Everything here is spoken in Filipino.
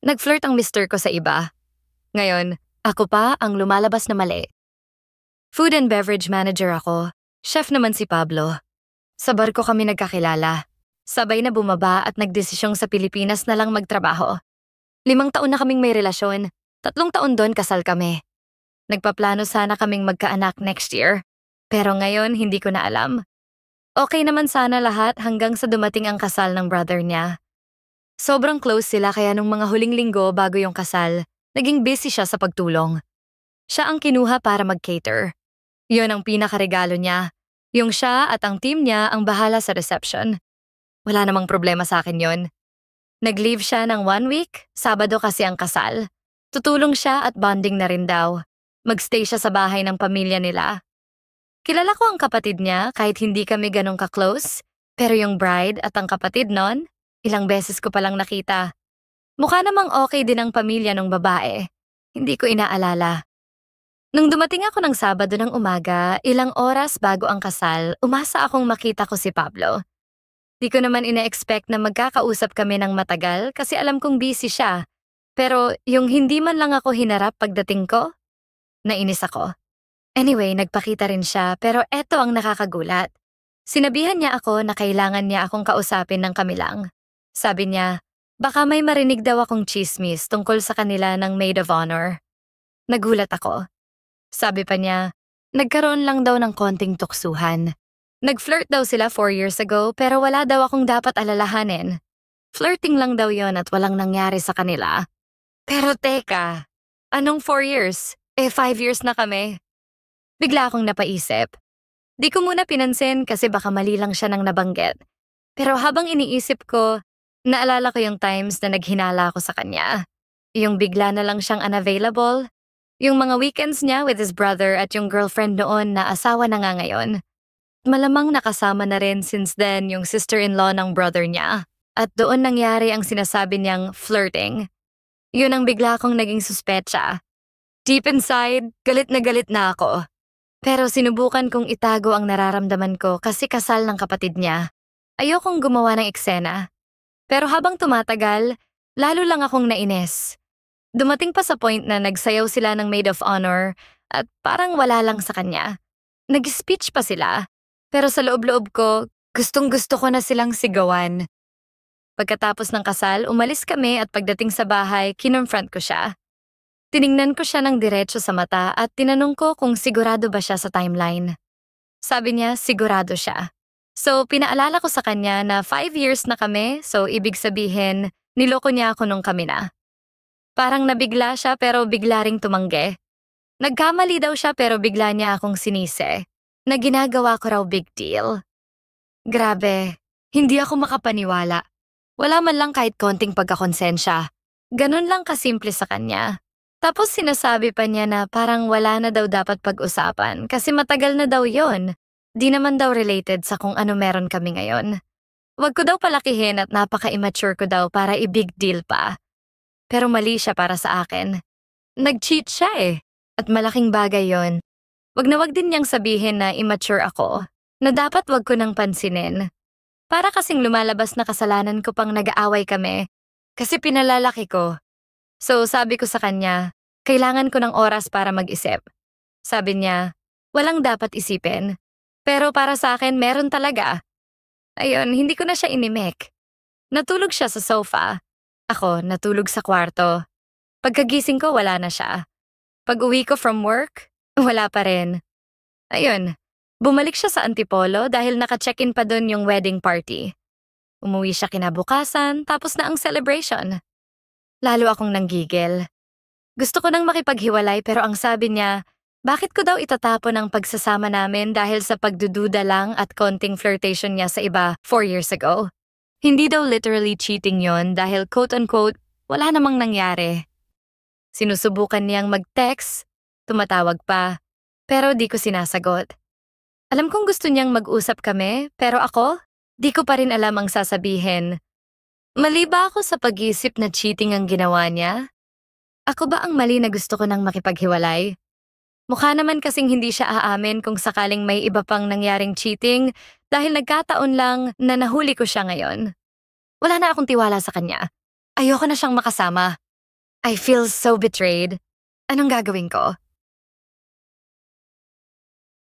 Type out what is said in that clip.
Nag-flirt ang mister ko sa iba. Ngayon, ako pa ang lumalabas na mali. Food and beverage manager ako. Chef naman si Pablo. Sa barko kami nagkakilala. Sabay na bumaba at nagdesisyong sa Pilipinas na lang magtrabaho. 5 taon na kaming may relasyon. 3 taon doon kasal kami. Nagpaplano sana kaming magkaanak next year. Pero ngayon hindi ko na alam. Okay naman sana lahat hanggang sa dumating ang kasal ng brother niya. Sobrang close sila kaya nung mga huling linggo bago yung kasal, naging busy siya sa pagtulong. Siya ang kinuha para mag-cater. Yun ang pinakaregalo niya. Yung siya at ang team niya ang bahala sa reception. Wala namang problema sa akin yon. Nag-leave siya ng 1 week, Sabado kasi ang kasal. Tutulong siya at bonding na rin daw. Magstay siya sa bahay ng pamilya nila. Kilala ko ang kapatid niya kahit hindi kami ganun ka-close, pero yung bride at ang kapatid nun, ilang beses ko palang nakita. Mukha namang okay din ang pamilya ng babae. Hindi ko inaalala. Nung dumating ako ng Sabado ng umaga, ilang oras bago ang kasal, umasa akong makita ko si Pablo. Di ko naman ina-expect na magkakausap kami ng matagal kasi alam kong busy siya. Pero yung hindi man lang ako hinarap pagdating ko, nainis ako. Anyway, nagpakita rin siya pero eto ang nakakagulat. Sinabihan niya ako na kailangan niya akong kausapin ng kami lang. Sabi niya, baka may marinig daw akong chismis tungkol sa kanila ng maid of honor. Nagulat ako. Sabi pa niya, nagkaroon lang daw ng konting tuksuhan. Nag-flirt daw sila 4 years ago pero wala daw akong dapat alalahanin. Flirting lang daw yon at walang nangyari sa kanila. Pero teka, anong 4 years? 5 years na kami. Bigla akong napaisip. Di ko muna pinansin kasi baka mali lang siya nang nabanggit. Pero habang iniisip ko, naalala ko yung times na naghinala ako sa kanya. Yung bigla na lang siyang unavailable. Yung mga weekends niya with his brother at yung girlfriend noon na asawa na nga ngayon. Malamang nakasama na rin since then yung sister-in-law ng brother niya. At doon nangyari ang sinasabi niyang flirting. Yun ang bigla akong naging suspetsa. Deep inside, galit na ako. Pero sinubukan kong itago ang nararamdaman ko kasi kasal ng kapatid niya. Ayokong gumawa ng eksena. Pero habang tumatagal, lalo lang akong nainis. Dumating pa sa point na nagsayaw sila ng maid of honor at parang wala lang sa kanya. Nag-speech pa sila, pero sa loob-loob ko, gustong-gusto ko na silang sigawan. Pagkatapos ng kasal, umalis kami at pagdating sa bahay, kinonfront ko siya. Tiningnan ko siya ng diretso sa mata at tinanong ko kung sigurado ba siya sa timeline. Sabi niya, sigurado siya. So, pinaalala ko sa kanya na 5 years na kami, so ibig sabihin, niloko niya ako nung kami na. Parang nabigla siya pero bigla ring tumanggi. Nagkamali daw siya pero bigla niya akong sinisi, na ginagawa ko raw big deal. Grabe, hindi ako makapaniwala. Wala man lang kahit konting pagkakonsensya. Ganun lang kasimple sa kanya. Tapos sinasabi pa niya na parang wala na daw dapat pag-usapan kasi matagal na daw yon. Di naman daw related sa kung ano meron kami ngayon. Wag ko daw palakihin at napaka-immature ko daw para i-big deal pa. Pero mali siya para sa akin. Nag-cheat siya at malaking bagay yon. Wag na wag din niyang sabihin na immature ako, na dapat wag ko nang pansinin. Para kasing lumalabas na kasalanan ko pang nag-aaway kami kasi pinalalaki ko. So sabi ko sa kanya, kailangan ko ng oras para mag-isip. Sabi niya, walang dapat isipin. Pero para sa akin, meron talaga. Ayun, hindi ko na siya inimik. Natulog siya sa sofa. Ako, natulog sa kwarto. Pagkagising ko, wala na siya. Pag-uwi ko from work, wala pa rin. Ayun, bumalik siya sa Antipolo dahil naka-check-in pa dun yung wedding party. Umuwi siya kinabukasan, tapos na ang celebration. Lalo akong nanggigil. Gusto ko nang makipaghiwalay pero ang sabi niya, bakit ko daw itatapon ang pagsasama namin dahil sa pagdududa lang at konting flirtation niya sa iba 4 years ago. Hindi daw literally cheating yon dahil quote-unquote, wala namang nangyari. Sinusubukan niyang mag-text, tumatawag pa, pero di ko sinasagot. Alam kong gusto niyang mag-usap kami, pero ako, di ko pa rin alam ang sasabihin. Mali ba ako sa pag-isip na cheating ang ginawa niya? Ako ba ang mali na gusto ko nang makipaghiwalay? Mukha naman kasing hindi siya aamin kung sakaling may iba pang nangyaring cheating dahil nagkataon lang na nahuli ko siya ngayon. Wala na akong tiwala sa kanya. Ayoko na siyang makasama. I feel so betrayed. Anong gagawin ko?